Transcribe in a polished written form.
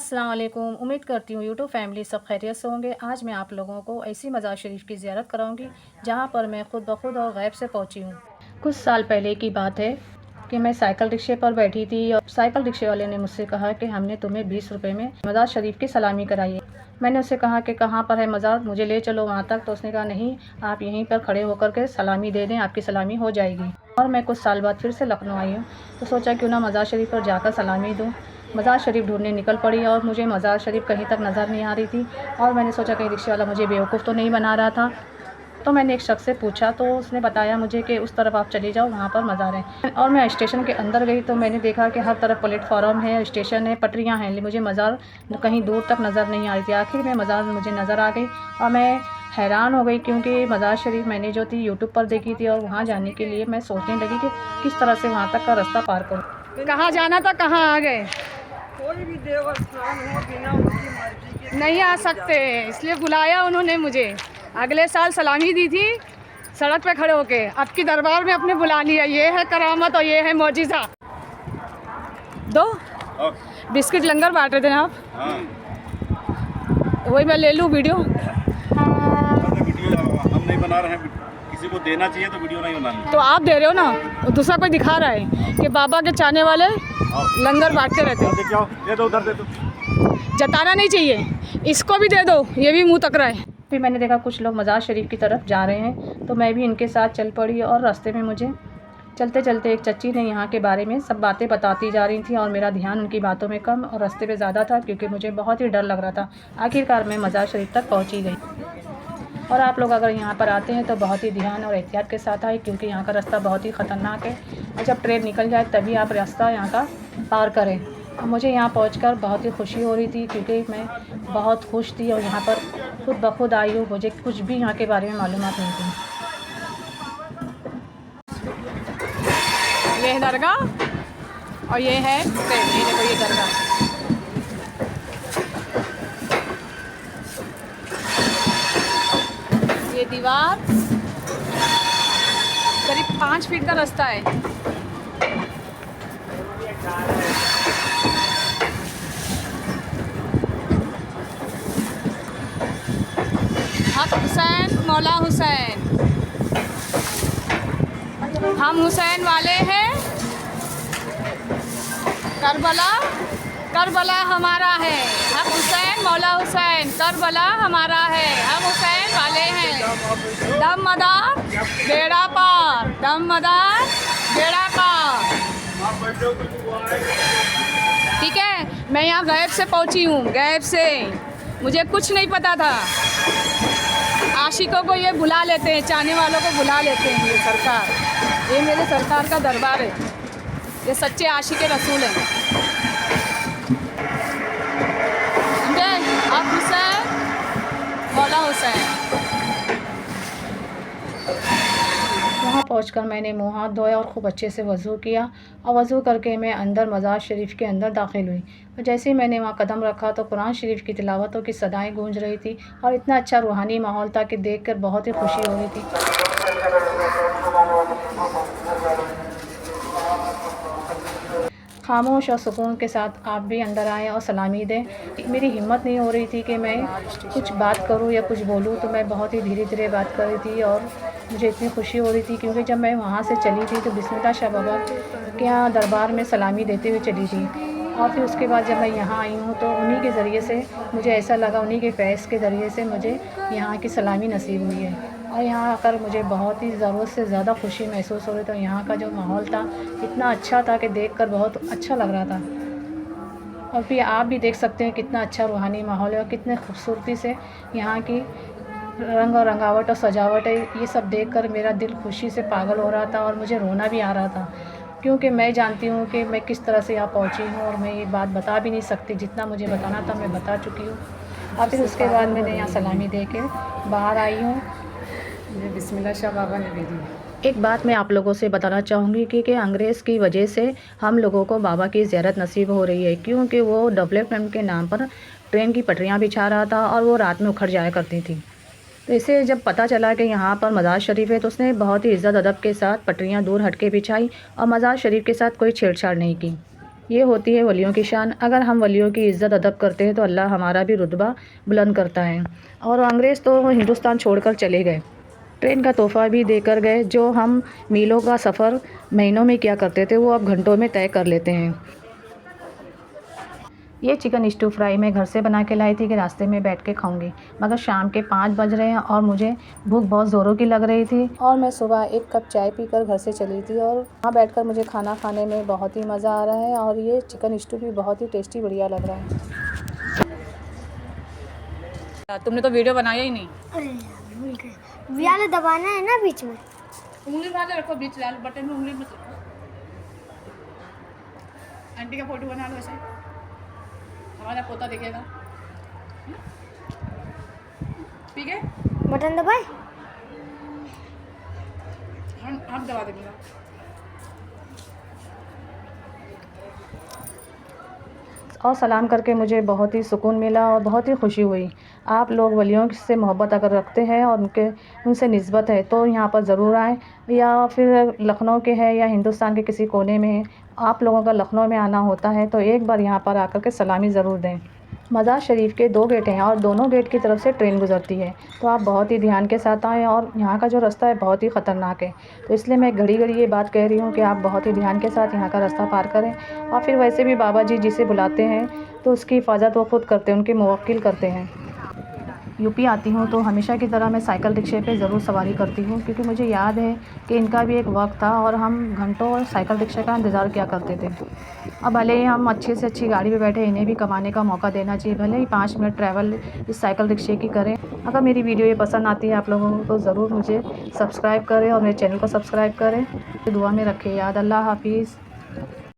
अस्सलाम वालेकुम। उम्मीद करती हूँ यूट्यूब फैमिली सब खैरियत से होंगे। आज मैं आप लोगों को ऐसी मज़ार शरीफ की ज़ियारत कराऊंगी जहाँ पर मैं खुद ब खुद और गैब से पहुँची हूँ। कुछ साल पहले की बात है कि मैं साइकिल रिक्शे पर बैठी थी और साइकिल रिक्शे वाले ने मुझसे कहा कि हमने तुम्हें 20 रुपये में मज़ार शरीफ की सलामी कराई है। मैंने उससे कहा कि कहाँ पर है मज़ार, मुझे ले चलो वहाँ तक। तो उसने कहा नहीं, आप यहीं पर खड़े होकर के सलामी दे दें, आपकी सलामी हो जाएगी। और मैं कुछ साल बाद फिर से लखनऊ आई हूँ तो सोचा क्यों ना मज़ार शरीफ पर जाकर सलामी दूँ। मज़ार शरीफ ढूंढने निकल पड़ी और मुझे मज़ार शरीफ कहीं तक नज़र नहीं आ रही थी। और मैंने सोचा कहीं रिक्शे वाला मुझे बेवकूफ़ तो नहीं बना रहा था। तो मैंने एक शख्स से पूछा तो उसने बताया मुझे कि उस तरफ आप चले जाओ, वहाँ पर मज़ार है। और मैं स्टेशन के अंदर गई तो मैंने देखा कि हर तरफ प्लेटफॉर्म है, स्टेशन है, पटरियाँ हैं, लेकिन मुझे मज़ार कहीं दूर तक नज़र नहीं आ रही थी। आखिर में मज़ार मुझे नज़र आ गई और मैं हैरान हो गई क्योंकि मज़ार शरीफ मैंने जो थी यूट्यूब पर देखी थी और वहाँ जाने के लिए मैं सोचने लगी कि किस तरह से वहाँ तक का रास्ता पार करूँ। कहाँ जाना था, कहाँ आ गए? कोई भी देवस्थान हो बिना उनकी मर्जी के नहीं आ सकते, इसलिए बुलाया उन्होंने मुझे। अगले साल सलामी दी थी सड़क पे खड़े होके, अब की दरबार में अपने बुला लिया। ये है करामत और ये है मौजिज़ा। दो बिस्किट लंगर बांट रहे थे ना आप? वही मैं ले लूँ वीडियो। हम नहीं बना रहे हैं, किसी को देना चाहिए तो वीडियो नहीं बनानी। तो आप दे रहे हो ना, दूसरा कोई दिखा रहा है कि बाबा के चाहने वाले लंगर बांटते रहते हैं। दे दो, उधर दे दो। जताना नहीं चाहिए, इसको भी दे दो, ये भी मुंह तक रहा है। फिर मैंने देखा कुछ लोग मज़ार शरीफ की तरफ जा रहे हैं तो मैं भी इनके साथ चल पड़ी। और रास्ते में मुझे चलते चलते एक चच्ची ने यहाँ के बारे में सब बातें बताती जा रही थी और मेरा ध्यान उनकी बातों में कम और रास्ते पे ज़्यादा था क्योंकि मुझे बहुत ही डर लग रहा था। आखिरकार मैं मज़ार शरीफ तक पहुँची गई। और आप लोग अगर यहाँ पर आते हैं तो बहुत ही ध्यान और एहतियात के साथ आए क्योंकि यहाँ का रास्ता बहुत ही ख़तरनाक है और जब ट्रेन निकल जाए तभी आप रास्ता यहाँ का पार करें। मुझे यहाँ पहुँचकर बहुत ही खुशी हो रही थी क्योंकि मैं बहुत खुश थी और यहाँ पर खुद ब खुद आई हूँ, मुझे कुछ भी यहाँ के बारे में मालूमात नहीं थी। ये है दरगाह और ये है ट्रेन। ये देखो, ये दरगाह। ये दीवार करीब 5 फीट का रास्ता है। हक हुसैन मौला हुसैन, हम हुसैन वाले हैं। करबला करबला हमारा है। हक हुसैन मौला हुसैन, करबला हमारा है, हम हुसैन वाले हैं। दम मदार बेड़ा पार, दम मदार बेड़ा पार। ठीक है, मैं यहाँ गैब से पहुँची हूँ, गैब से। मुझे कुछ नहीं पता था। आशिकों को ये बुला लेते हैं, चाहने वालों को बुला लेते हैं। ये सरकार, ये मेरे सरकार का दरबार है। ये सच्चे आशिक रसूल हैं। समझे? आप हुसैन मौला हुसैन। वहाँ पहुँचकर मैंने मुँह हाथ धोया और ख़ूब अच्छे से वज़ू किया और वज़ू करके मैं अंदर मज़ार शरीफ के अंदर दाखिल हुई। और जैसे ही मैंने वहाँ कदम रखा तो कुरान शरीफ की तिलावतों की सदाएं गूंज रही थी और इतना अच्छा रूहानी माहौल था कि देखकर बहुत ही खुशी हो रही थी। खामोश और सुकून के साथ आप भी अंदर आएँ और सलामी दें। मेरी हिम्मत नहीं हो रही थी कि मैं कुछ बात करूं या कुछ बोलूं, तो मैं बहुत ही धीरे धीरे बात कर रही थी और मुझे इतनी खुशी हो रही थी क्योंकि जब मैं वहां से चली थी तो बिस्मिल्लाह शाह बाबा के यहाँ दरबार में सलामी देते हुए चली थी। और फिर उसके बाद जब मैं यहाँ आई हूँ तो उन्हीं के ज़रिए से मुझे ऐसा लगा, उन्हीं के फैज़ के ज़रिए से मुझे यहाँ की सलामी नसीब हुई है। और यहाँ आकर मुझे बहुत ही ज़रूरत से ज़्यादा खुशी महसूस हो रही। तो यहाँ का जो माहौल था इतना अच्छा था कि देखकर बहुत अच्छा लग रहा था। और फिर आप भी देख सकते हैं कितना अच्छा रूहानी माहौल है और कितने खूबसूरती से यहाँ की रंग और रंगावट और सजावट है। ये सब देखकर मेरा दिल खुशी से पागल हो रहा था और मुझे रोना भी आ रहा था क्योंकि मैं जानती हूँ कि मैं किस तरह से यहाँ पहुँची हूँ और मैं ये बात बता भी नहीं सकती। जितना मुझे बताना था मैं बता चुकी हूँ। और फिर उसके बाद मैंने यहाँ सलामी दे के बाहर आई हूँ। मुझे बिस्मिल्लाह शाह बाबा ने भी दी। एक बात मैं आप लोगों से बताना चाहूँगी कि अंग्रेज़ की वजह से हम लोगों को बाबा की ज़ियारत नसीब हो रही है क्योंकि वो डेवलपमेंट के नाम पर ट्रेन की पटरियाँ बिछा रहा था और वो रात में उखड़ जाया करती थी। तो इसे जब पता चला कि यहाँ पर मज़ार शरीफ है तो उसने बहुत ही इज़्ज़त अदब के साथ पटरियाँ दूर हट के बिछाई और मज़ार शरीफ के साथ कोई छेड़छाड़ नहीं की। ये होती है वलियों की शान। अगर हम वलियों की इज़्ज़त अदब करते हैं तो अल्लाह हमारा भी रुतबा बुलंद करता है। और अंग्रेज़ तो हिंदुस्तान छोड़कर चले गए, ट्रेन का तोहफ़ा भी देकर गए। जो हम मीलों का सफ़र महीनों में किया करते थे वो अब घंटों में तय कर लेते हैं। ये चिकन स्टू फ्राई मैं घर से बना के लाई थी कि रास्ते में बैठ के खाऊंगी, मगर शाम के 5 बज रहे हैं और मुझे भूख बहुत ज़ोरों की लग रही थी और मैं सुबह 1 कप चाय पीकर घर से चली थी और वहाँ बैठकर मुझे खाना खाने में बहुत ही मज़ा आ रहा है और ये चिकन स्टू भी बहुत ही टेस्टी बढ़िया लग रहा है। तुमने तो वीडियो बनाया ही नहीं। वाला दबाना है ना बीच में। उंगली वाले रखो, बीच वाले बटन में उंगली मत रखो। आंटी का फोटो बना लो ऐसे, हमारा पोता दिखेगा। ठीक है, बटन दबाए। हम दबा देंगे। और सलाम करके मुझे बहुत ही सुकून मिला और बहुत ही खुशी हुई। आप लोग वलियों से मोहब्बत अगर रखते हैं और उनसे निस्बत है तो यहाँ पर ज़रूर आएँ, या फिर लखनऊ के हैं या हिंदुस्तान के किसी कोने में हैं, आप लोगों का लखनऊ में आना होता है तो एक बार यहाँ पर आकर के सलामी ज़रूर दें। मज़ार शरीफ के 2 गेट हैं और दोनों गेट की तरफ से ट्रेन गुज़रती है, तो आप बहुत ही ध्यान के साथ आएँ। और यहाँ का जो रास्ता है बहुत ही ख़तरनाक है, तो इसलिए मैं घड़ी घड़ी ये बात कह रही हूँ कि आप बहुत ही ध्यान के साथ यहाँ का रास्ता पार करें। और फिर वैसे भी बाबा जी जिसे बुलाते हैं तो उसकी हिफाजत वो खुद करते हैं, उनके मुवक्किल करते हैं। यूपी आती हूँ तो हमेशा की तरह मैं साइकिल रिक्शे पे ज़रूर सवारी करती हूँ, क्योंकि मुझे याद है कि इनका भी एक वक्त था और हम घंटों साइकिल रिक्शे का इंतज़ार किया करते थे। अब भले ही हम अच्छी से अच्छी गाड़ी पे बैठे, इन्हें भी कमाने का मौका देना चाहिए। भले ही 5 मिनट ट्रैवल इस साइकिल रिक्शे की करें। अगर मेरी वीडियो ये पसंद आती है आप लोगों को तो ज़रूर मुझे सब्सक्राइब करें और मेरे चैनल को सब्सक्राइब करें। दुआ में रखें याद। अल्लाह हाफिज़।